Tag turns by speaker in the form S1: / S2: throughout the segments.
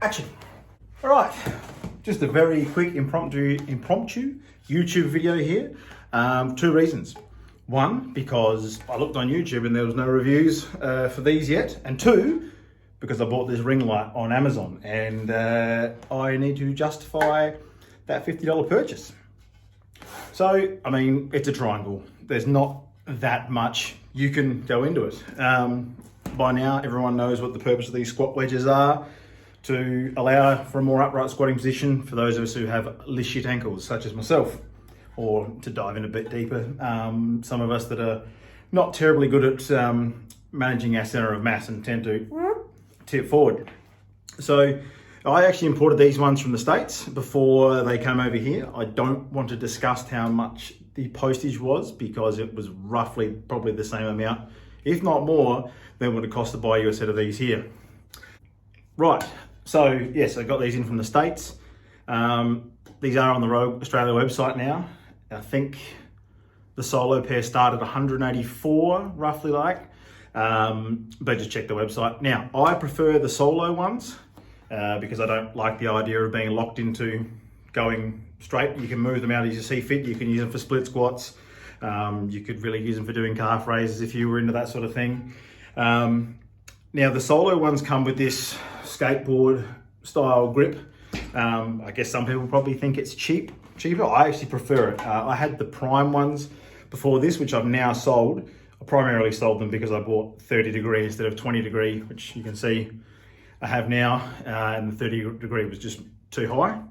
S1: Action. All right, just a very quick impromptu YouTube video here. Two reasons. One, because I looked on YouTube and there was no reviews for these yet. And two, because I bought this ring light on Amazon and I need to justify that $50 purchase. So, I mean, it's a triangle. There's not that much you can go into it. By now, everyone knows what the purpose of these squat wedges are, to allow for a more upright squatting position for those of us who have list shit ankles, such as myself, or to dive in a bit deeper, some of us that are not terribly good at managing our center of mass and tend to tip forward. So I actually imported these ones from the States before they came over here. I don't want to discuss how much the postage was because it was roughly probably the same amount, if not more, than what it cost to buy you a set of these here. Right, so yes, I got these in from the States. These are on the Rogue Australia website now. I think the solo pair started at 184, roughly like, but just check the website. Now, I prefer the solo ones because I don't like the idea of being locked into going straight. You can move them out as you see fit. You can use them for split squats. You could really use them for doing calf raises if you were into that sort of thing. Now, the solo ones come with this skateboard style grip. I guess some people probably think it's cheaper. I actually prefer it. I had the Prime ones before this, which I've now sold. I primarily sold them because I bought 30 degree instead of 20 degree, which you can see I have now, and the 30 degree was just too high.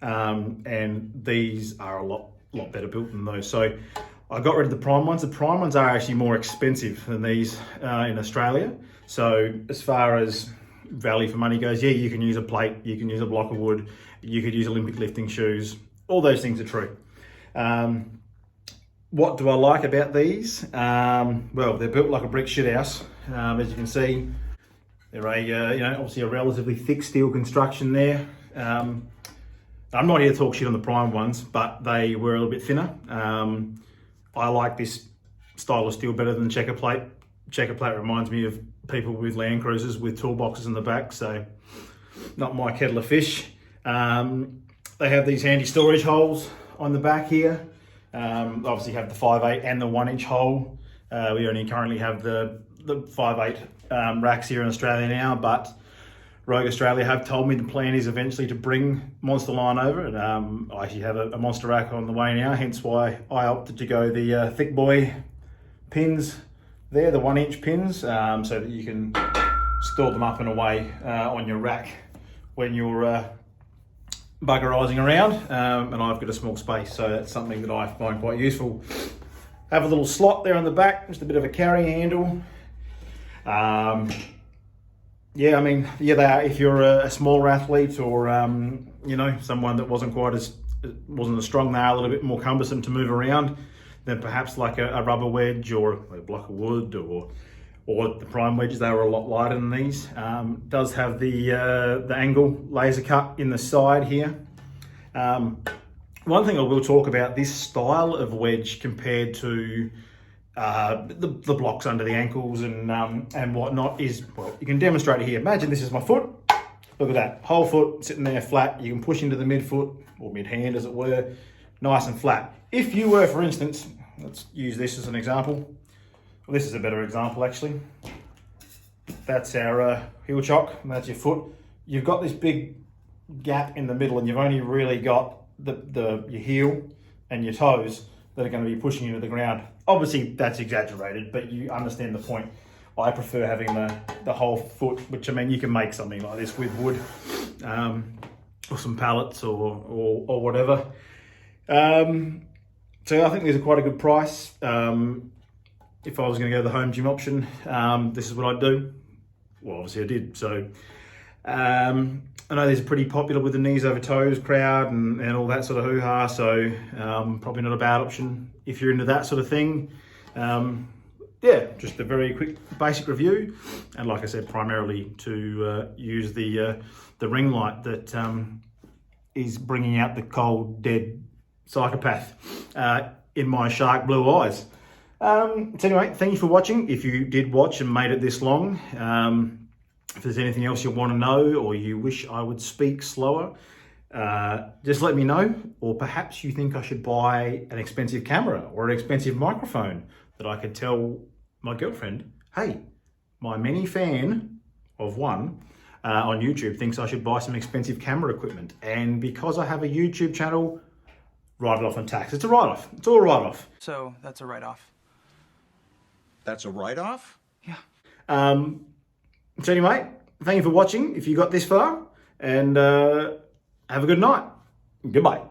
S1: And these are a lot better built than those. So I got rid of the Prime ones. The Prime ones are actually more expensive than these in Australia. So as far as value for money goes, yeah, you can use a plate, you can use a block of wood, you could use Olympic lifting shoes. All those things are true. What do I like about these? Well, they're built like a brick shit house. As you can see, they're obviously a relatively thick steel construction there. I'm not here to talk shit on the Prime ones, but they were a little bit thinner. I like this style of steel better than checker plate. Checker plate reminds me of people with Land Cruisers with toolboxes in the back, so not my kettle of fish. They have these handy storage holes on the back here. Obviously have the 5/8 and the 1-inch hole. We only currently have the 5/8 racks here in Australia now, but Rogue Australia have told me the plan is eventually to bring Monster Line over, and I actually have a Monster rack on the way now, hence why I opted to go the thick boy pins there, the 1-inch pins, so that you can store them up and away on your rack when you're buggerising around, and I've got a small space, so that's something that I find quite useful. Have a little slot there on the back, just a bit of a carry handle. Yeah, I mean, yeah, they are, if you're a smaller athlete or, someone that wasn't as strong, they are a little bit more cumbersome to move around than perhaps like a rubber wedge or a block of wood or the Prime wedges. They were a lot lighter than these. Does have the angle laser cut in the side here. One thing I will talk about, this style of wedge compared to the blocks under the ankles and whatnot is, well, you can demonstrate it here. Imagine this is my foot. Look at that, whole foot sitting there flat. You can push into the midfoot or mid hand as it were, nice and flat. If you were, for instance, let's use this as an example. Well, this is a better example actually. That's our heel chock, and that's your foot. You've got this big gap in the middle and you've only really got your heel and your toes that are going to be pushing you to the ground. Obviously that's exaggerated, but you understand the point. I prefer having the whole foot, which, I mean, you can make something like this with wood or some pallets or whatever. So I think these are quite a good price. If I was going to go the home gym option, this is what I'd do. Well, obviously I did. So I know these are pretty popular with the knees over toes crowd and all that sort of hoo-ha. So probably not a bad option if you're into that sort of thing. Yeah, just a very quick basic review. And like I said, primarily to use the ring light that is bringing out the cold, dead psychopath in my shark blue eyes. So anyway, thank you for watching. If you did watch and made it this long, If there's anything else you want to know or you wish I would speak slower, just let me know. Or perhaps you think I should buy an expensive camera or an expensive microphone that I could tell my girlfriend, hey, my many fan of one on YouTube thinks I should buy some expensive camera equipment. And because I have a YouTube channel, write it off on tax. It's a write-off. It's all a write-off.
S2: So that's a write-off.
S3: That's a write-off?
S2: Yeah.
S1: So anyway, thank you for watching if you got this far, and have a good night. Goodbye.